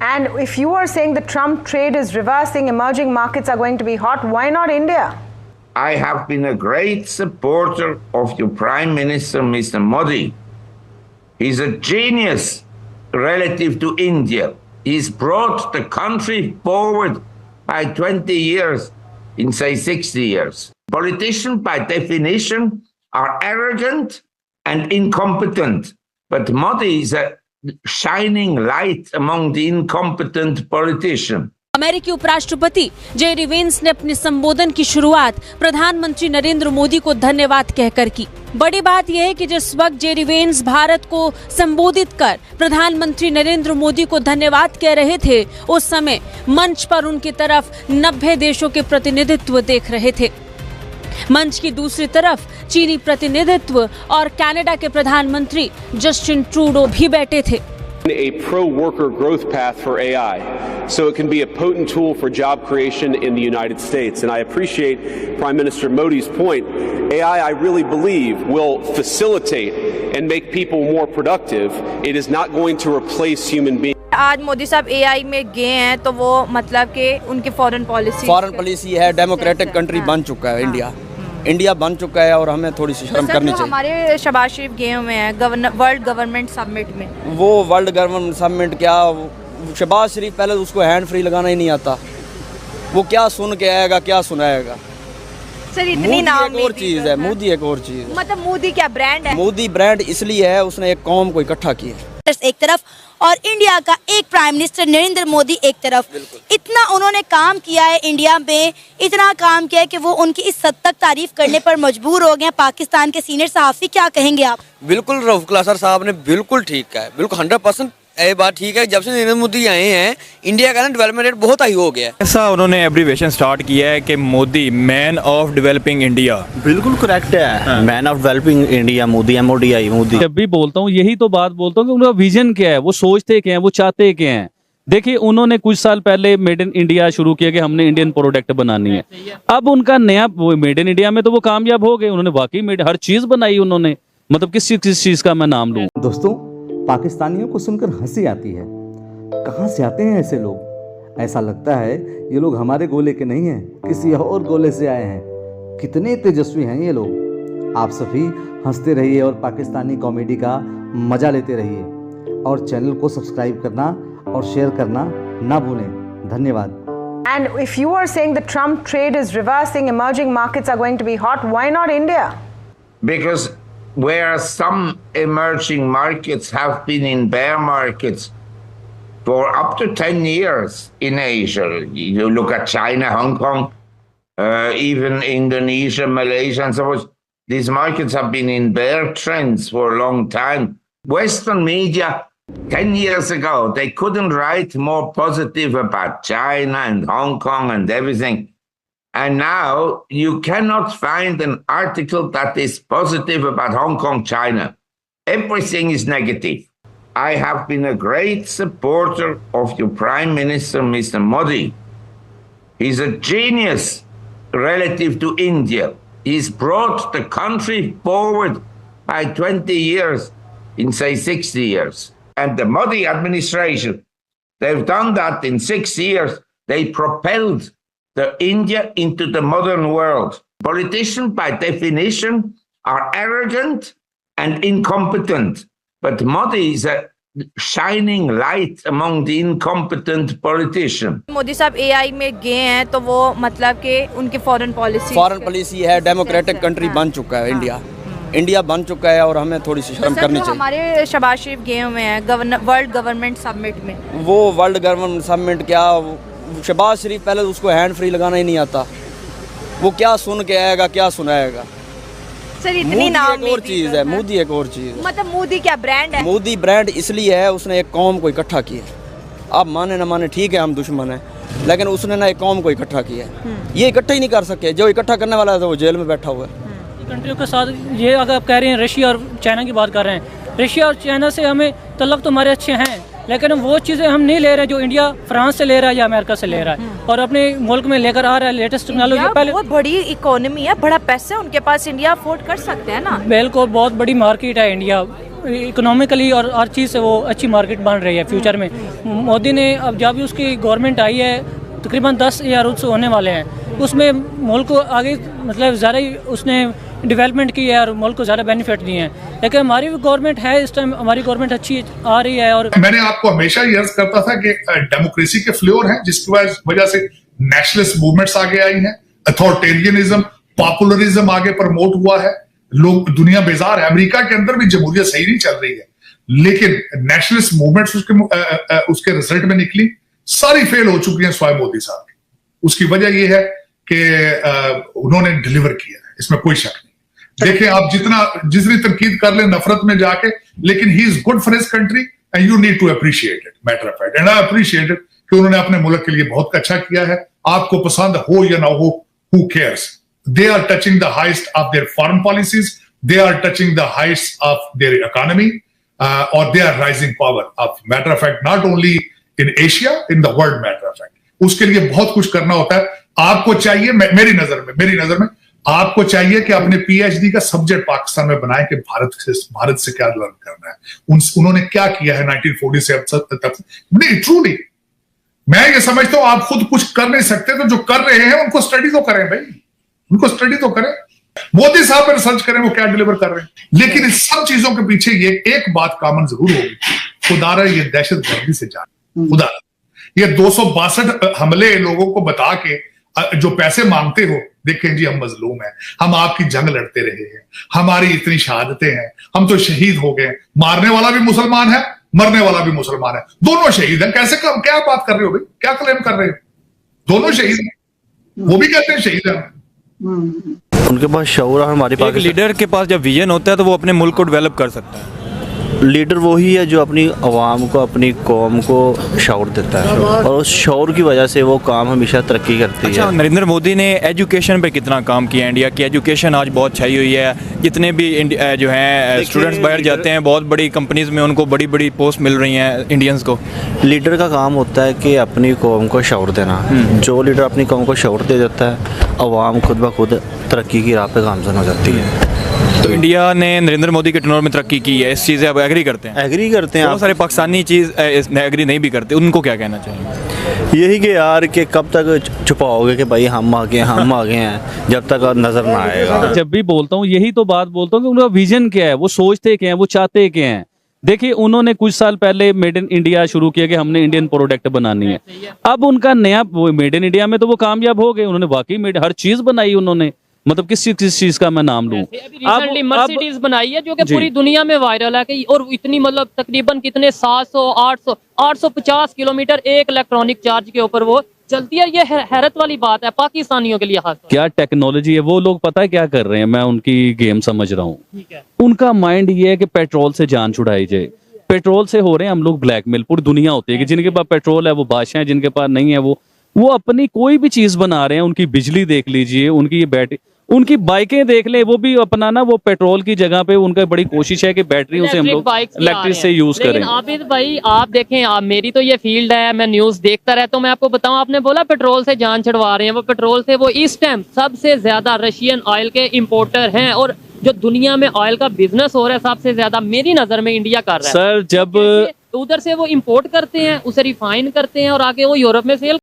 And if you are saying the Trump trade is reversing, emerging markets are going to be hot, why not India? I have been a great supporter of your Prime Minister, Mr. Modi. He's a genius relative to India. He's brought the country forward by 20 years in, say, 60 years. Politicians, by definition, are arrogant and incompetent. But Modi is a shining light among the incompetent politicians. अमेरिकी उपराष्ट्रपति JD Vance ने अपने संबोधन की शुरुआत प्रधानमंत्री नरेंद्र मोदी को धन्यवाद कहकर की। बड़ी बात यह है कि जिस वक्त जेडी वेंस भारत को संबोधित कर प्रधानमंत्री नरेंद्र मोदी को धन्यवाद कह रहे थे, उस समय मंच पर उनकी तरफ 90 देशों के प्रतिनिधित्व देख रहे थे। मंच की दूसरी तरफ चीनी प्रतिनिधित्व और कनाडा के प्रधानमंत्री जस्टिन ट्रूडो भी बैठे थे। A pro-worker growth path for AI, so it can be a potent tool for job creation in the United States. And I appreciate Prime Minister Modi's point. AI, I really believe, will facilitate and make people more productive. It is not going to replace human beings. आज मोदी साहब AI में गए हैं तो वो मतलब कि उनकी फॉरेन पॉलिसी है, डेमोक्रेटिक कंट्री बन चुका है इंडिया बन चुका है और हमें थोड़ी सी शर्म करनी चाहिए। हमारे शहबाज शरीफ गए हुए हैं वर्ल्ड गवर्नमेंट समिट में। वो वर्ल्ड गवर्नमेंट समिट क्या, शहबाज शरीफ पहले उसको हैंड फ्री लगाना ही नहीं आता, वो क्या सुन के आएगा, क्या सुनाएगा। सर इतनी नाम एक और चीज़ है, मोदी एक और चीज़ है। मतलब मोदी क्या ब्रांड है? मोदी ब्रांड इसलिए है, उसने एक कौम को इकट्ठा किया एक तरफ और इंडिया का एक प्राइम मिनिस्टर नरेंद्र मोदी एक तरफ। इतना उन्होंने काम किया है इंडिया में, इतना काम किया है कि वो उनकी इस हद तक तारीफ करने पर मजबूर हो गए। पाकिस्तान के सीनियर सहाफ़ी, क्या कहेंगे आप? बिल्कुल रऊफ क्लासर साहब ने बिल्कुल ठीक कहा है, बिल्कुल 100% ये बात ठीक है। जब से नरेंद्र मोदी आए हैं इंडिया का ना डेवलपमेंट रेट बहुत हाई हो गया है। ऐसा उन्होंने एब्रीवेशन स्टार्ट किया है कि Modi man of developing India. बिल्कुल करेक्ट है, man of developing India Modi, MODI Modi. जब भी बोलता हूँ यही तो बात बोलता हूँ कि उनका विजन क्या है, वो सोचते क्या है, वो चाहते क्या हैं। देखिए उन्होंने कुछ साल पहले मेड इन इंडिया शुरू किया कि हमने इंडियन प्रोडक्ट बनानी है। अब उनका नया मेड इन इंडिया में तो वो कामयाब हो गए, उन्होंने वाकई हर चीज बनाई उन्होंने। मतलब किस चीज का मैं नाम लूँ। दोस्तों, पाकिस्तानियों को सुनकर हंसी आती है। कहाँ से आते हैं ऐसे लोग? ऐसा लगता है ये लोग हमारे गोले के नहीं हैं, किसी और गोले से आए हैं। कितने तेजस्वी हैं ये लोग। आप सभी हंसते रहिए और पाकिस्तानी कॉमेडी का मजा लेते रहिए और चैनल को सब्सक्राइब करना और शेयर करना ना भूलें। धन्यवाद। And if you are saying the Trump trade is reversing, emerging markets are going to be hot, why not India? Because whereas some emerging markets have been in bear markets for up to 10 years in Asia. You look at China, Hong Kong, even Indonesia, Malaysia, and so forth. These markets have been in bear trends for a long time. Western media 10 years ago, they couldn't write more positive about China and Hong Kong and everything. And now you cannot find an article that is positive about Hong Kong, China. Everything is negative. I have been a great supporter of your Prime Minister, Mr. Modi. He's a genius relative to India. He's brought the country forward by 20 years in, say, 60 years. And the Modi administration, they've done that in 6 years. They propelled the India into the modern world. Politicians, by definition, are arrogant and incompetent. But Modi is a shining light among the incompetent politicians. Modi साहब AI में गए हैं तो वो मतलब कि उनकी foreign policy है, डेमोक्रेटिक कंट्री बन चुका है इंडिया बन चुका है और हमें थोड़ी सी शर्म करनी चाहिए। हमारे शहबाज शरीफ गए हुए हैं वर्ल्ड गवर्नमेंट समिट में। वो वर्ल्ड गवर्नमेंट समिट क्या, शहबाज शरीफ पहले उसको हैंड फ्री लगाना ही नहीं आता, वो क्या सुन के आएगा, क्या सुनाएगा। सर इतनी नाम एक और चीज़ है, मोदी एक और चीज़ है। मतलब मोदी क्या ब्रांड है? मोदी ब्रांड इसलिए है, उसने एक कौम को इकट्ठा किया। आप माने ना माने ठीक है, हम दुश्मन हैं, लेकिन उसने ना एक कौम को इकट्ठा किया। ये इकट्ठा ही नहीं कर सके, जो इकट्ठा करने वाला था वो जेल में बैठा हुआ है। कंट्रियों के साथ ये अगर आप कह रहे हैं रशिया और चाइना की बात कर रहे हैं, रशिया और चाइना से हमें तल्लुक़ तो हमारे अच्छे हैं, लेकिन वो चीज़ें हम नहीं ले रहे जो इंडिया फ्रांस से ले रहा है या अमेरिका से ले रहा है और अपने मुल्क में लेकर आ रहा है लेटेस्ट टेक्नोलॉजी। पहले बहुत बड़ी इकोनॉमी है, बड़ा पैसा है उनके पास, इंडिया अफोर्ड कर सकते हैं ना। बिल्कुल, बहुत बड़ी मार्केट है इंडिया, इकोनॉमिकली और हर चीज़ से वो अच्छी मार्केट बन रही है फ्यूचर में। मोदी ने अब जब भी उसकी गवर्नमेंट आई है तकरीबन 10,000 उत्सव होने वाले हैं, उसमें मुल्क को आगे मतलब ज़्यादा ही उसने डेवलपमेंट की है और मुल्क को ज़्यादा बेनिफिट दिए हैं। लेकिन हमारी भी गवर्नमेंट है, इस टाइम हमारी गवर्नमेंट अच्छी आ रही है। और मैंने आपको हमेशा ये अर्ज करता था कि डेमोक्रेसी के फ्लेवर हैं, जिसकी वजह से नेशनलिस्ट मूवमेंट्स आगे आई हैं, अथॉरिटेरियनिज्म, पॉपुलरिज्म आगे प्रमोट हुआ है, लोग दुनिया बेजार है। अमेरिका के अंदर भी जमहूरियत सही नहीं चल रही है, लेकिन नेशनलिस्ट मूवमेंट्स उसके रिजल्ट में निकली, सारी फेल हो चुकी हैं स्वाय मोदी साहब की। उसकी वजह यह है कि उन्होंने डिलीवर किया है, इसमें कोई शक नहीं। देखिए आप जितनी तनकीद कर ले नफरत में जाके, लेकिन he is good for his country and you need to appreciate it. Matter of fact, and I appreciate it कि उन्होंने अपने मुल्क के लिए बहुत अच्छा किया है। आपको पसंद हो या ना हो, who cares? They are touching the highest of their foreign policies. They are touching the highest of their economy, or they are rising power. Of matter of fact, not only in Asia, in the world. Matter of fact, उसके लिए बहुत कुछ करना होता है। आपको चाहिए, मेरी नजर में आपको चाहिए कि अपने PhD का सब्जेक्ट पाकिस्तान में बनाए कि भारत से क्या लर्न करना है, उन्होंने क्या किया है 1940 से अब तक। नहीं, ट्रूली मैं ये समझता हूं आप खुद कुछ कर नहीं सकते, तो जो कर रहे हैं उनको स्टडी तो करें भाई, उनको स्टडी तो करें। मोदी साहब पर रिसर्च करें वो क्या डिलीवर कर रहे हैं। लेकिन इस सब चीजों के पीछे ये एक बात कॉमन जरूर होगी, खुदारा ये दहशतगर्दी से जाना, खुदा ये 262 हमले लोगों को बता के जो पैसे मांगते हो, देखें जी हम मजलूम हैं, हम आपकी जंग लड़ते रहे हैं, हमारी इतनी शहादतें हैं, हम तो शहीद हो गए। मारने वाला भी मुसलमान है, मरने वाला भी मुसलमान है, दोनों शहीद हैं। कैसे क्या बात कर रहे हो भाई, क्या क्लेम कर रहे हो? दोनों शहीद हैं, वो भी कहते हैं शहीद हैं। उनके पास शऊर है। हमारे पास लीडर के पास जब विजन होता है तो वो अपने मुल्क को डेवलप कर सकता है। लीडर वही है जो अपनी आवाम को, अपनी कौम को शऊर देता है, और उस शऊर की वजह से वो काम हमेशा तरक्की करती है। नरेंद्र मोदी ने एजुकेशन पे कितना काम किया? इंडिया की एजुकेशन आज बहुत छाई हुई है। जितने भी जो हैं स्टूडेंट्स बाहर जाते हैं, बहुत बड़ी कंपनीज में उनको बड़ी बड़ी पोस्ट मिल रही हैं इंडियंस को। लीडर का काम होता है कि अपनी कौम को शऊर देना। जो लीडर अपनी कौम को शऊर दे देता है, आवाम खुद ब खुद तरक्की की राह पे गामजन हो जाती है। तो इंडिया ने नरेंद्र मोदी के टर्नोर में तरक्की की है, इस चीज़ से आप एग्री करते हैं? एग्री करते हैं। बहुत सारे पाकिस्तानी चीज़ एग्री नहीं भी करते, उनको क्या कहना चाहिए? यही कि यार कि कब तक छुपाओगे कि भाई हम आ गए हैं, जब तक नजर ना आएगा। जब भी बोलता हूँ यही तो बात बोलता हूँ कि उनका विजन क्या है, वो सोचते क्या है, वो चाहते क्या हैं। देखिए उन्होंने कुछ साल पहले मेड इन इंडिया शुरू किया कि हमने इंडियन प्रोडक्ट बनानी है। अब उनका नया मेड इन इंडिया में तो वो कामयाब हो गए, उन्होंने वाकई हर चीज बनाई उन्होंने। मतलब किस चीज का मैं नाम लूं? रिसेंटली मर्सिडीज बनाई है जो कि पूरी दुनिया में वायरल है कि, और इतनी मतलब तकरीबन कितने 700 800 850 किलोमीटर एक इलेक्ट्रॉनिक चार्ज के ऊपर वो चलती है। ये हैरत वाली बात है पाकिस्तानियों के लिए खास। क्या टेक्नोलॉजी है, वो लोग पता है क्या कर रहे हैं, मैं उनकी गेम समझ रहा हूँ। उनका माइंड ये है कि पेट्रोल से जान छुड़ाई जाए। पेट्रोल से हो रहे हैं हम लोग ब्लैकमेल। पूरी दुनिया होती है कि जिनके पास पेट्रोल है वो बादशाह है, जिनके पास नहीं है वो अपनी कोई भी चीज बना रहे हैं। उनकी बिजली देख लीजिए, उनकी ये बैटरी, उनकी बाइकें देख ले, वो भी अपनाना वो पेट्रोल की जगह पे उनका बड़ी कोशिश है कि बैटरी से हम लोग इलेक्ट्रिक से यूज करें। आबिद भाई आप देखें, आप मेरी तो ये फील्ड है, मैं न्यूज देखता रहता हूँ। मैं आपको बताऊं, आपने बोला पेट्रोल से जान छुड़वा रहे हैं, वो पेट्रोल से वो इस टाइम सबसे ज्यादा रशियन ऑयल के इम्पोर्टर हैं, और जो दुनिया में ऑयल का बिजनेस हो रहा है सबसे ज्यादा मेरी नजर में इंडिया कर रहा है। सर जब उधर से वो इम्पोर्ट करते हैं, उसे रिफाइन करते हैं और आगे वो यूरोप में सेल